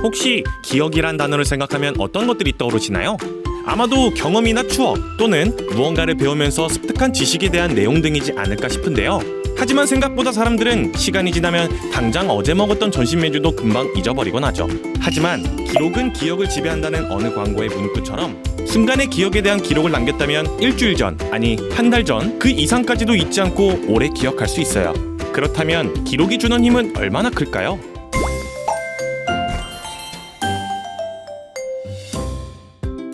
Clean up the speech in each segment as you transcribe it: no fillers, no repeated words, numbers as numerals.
혹시 기억이란 단어를 생각하면 어떤 것들이 떠오르시나요? 아마도 경험이나 추억 또는 무언가를 배우면서 습득한 지식에 대한 내용 등이지 않을까 싶은데요. 하지만 생각보다 사람들은 시간이 지나면 당장 어제 먹었던 점심 메뉴도 금방 잊어버리곤 하죠. 하지만 기록은 기억을 지배한다는 어느 광고의 문구처럼 순간의 기억에 대한 기록을 남겼다면 일주일 전, 아니 한 달 전, 그 이상까지도 잊지 않고 오래 기억할 수 있어요. 그렇다면 기록이 주는 힘은 얼마나 클까요?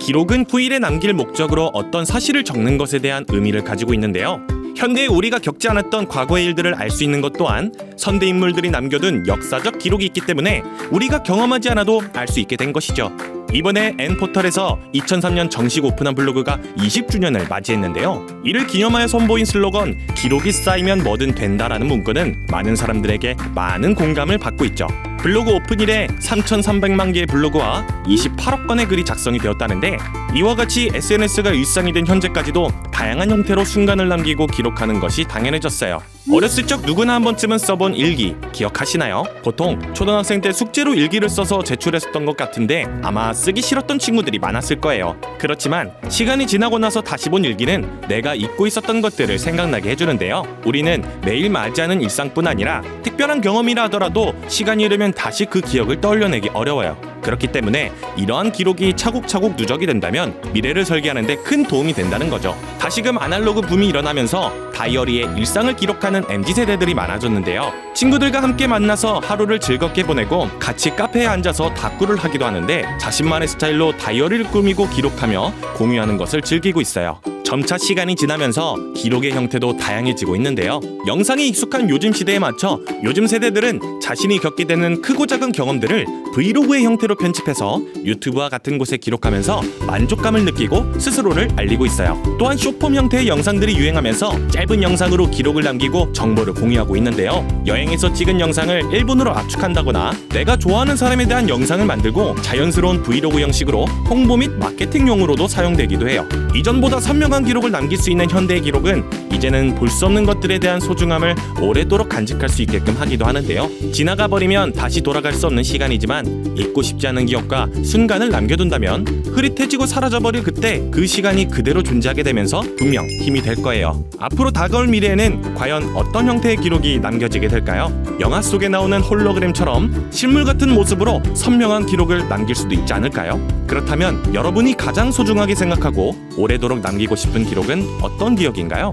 기록은 후일에 남길 목적으로 어떤 사실을 적는 것에 대한 의미를 가지고 있는데요. 현대에 우리가 겪지 않았던 과거의 일들을 알 수 있는 것 또한 선대 인물들이 남겨둔 역사적 기록이 있기 때문에 우리가 경험하지 않아도 알 수 있게 된 것이죠. 이번에 N포털에서 2003년 정식 오픈한 블로그가 20주년을 맞이했는데요. 이를 기념하여 선보인 슬로건 "기록이 쌓이면 뭐든 된다"라는 문구는 많은 사람들에게 많은 공감을 받고 있죠. 블로그 오픈 이래 3,300만 개의 블로그와 28억 건의 글이 작성이 되었다는데, 이와 같이 SNS가 일상이 된 현재까지도 다양한 형태로 순간을 남기고 기록하는 것이 당연해졌어요. 어렸을 적 누구나 한 번쯤은 써본 일기 기억하시나요? 보통 초등학생 때 숙제로 일기를 써서 제출했었던 것 같은데 아마 쓰기 싫었던 친구들이 많았을 거예요. 그렇지만 시간이 지나고 나서 다시 본 일기는 내가 잊고 있었던 것들을 생각나게 해주는데요. 우리는 매일 맞이하는 일상뿐 아니라 특별한 경험이라 하더라도 시간이 흐르면 다시 그 기억을 떠올려내기 어려워요. 그렇기 때문에 이러한 기록이 차곡차곡 누적이 된다면 미래를 설계하는 데 큰 도움이 된다는 거죠. 다시금 아날로그 붐이 일어나면서 다이어리에 일상을 기록하는 MZ세대들이 많아졌는데요. 친구들과 함께 만나서 하루를 즐겁게 보내고 같이 카페에 앉아서 다꾸를 하기도 하는데 자신만의 스타일로 다이어리를 꾸미고 기록하며 공유하는 것을 즐기고 있어요. 점차 시간이 지나면서 기록의 형태도 다양해지고 있는데요. 영상이 익숙한 요즘 시대에 맞춰 요즘 세대들은 자신이 겪게 되는 크고 작은 경험들을 브이로그의 형태로 편집해서 유튜브와 같은 곳에 기록하면서 만족감을 느끼고 스스로를 알리고 있어요. 또한 숏폼 형태의 영상들이 유행하면서 짧은 영상으로 기록을 남기고 정보를 공유하고 있는데요. 여행에서 찍은 영상을 1분으로 압축한다거나 내가 좋아하는 사람에 대한 영상을 만들고 자연스러운 브이로그 형식으로 홍보 및 마케팅용으로도 사용되기도 해요. 이전보다 선명한 기록을 남길 수 있는 현대의 기록은 이제는 볼 수 없는 것들에 대한 소중함을 오래도록 간직할 수 있게끔 하기도 하는데요. 지나가 버리면 다시 돌아갈 수 없는 시간이지만 잊고 싶지 않은 기억과 순간을 남겨둔다면 흐릿해지고 사라져버릴 그때 그 시간이 그대로 존재하게 되면서 분명 힘이 될 거예요. 앞으로 다가올 미래에는 과연 어떤 형태의 기록이 남겨지게 될까요? 영화 속에 나오는 홀로그램처럼 실물 같은 모습으로 선명한 기록을 남길 수도 있지 않을까요? 그렇다면 여러분이 가장 소중하게 생각하고 오래도록 남기고 싶은 기록은 어떤 기억인가요?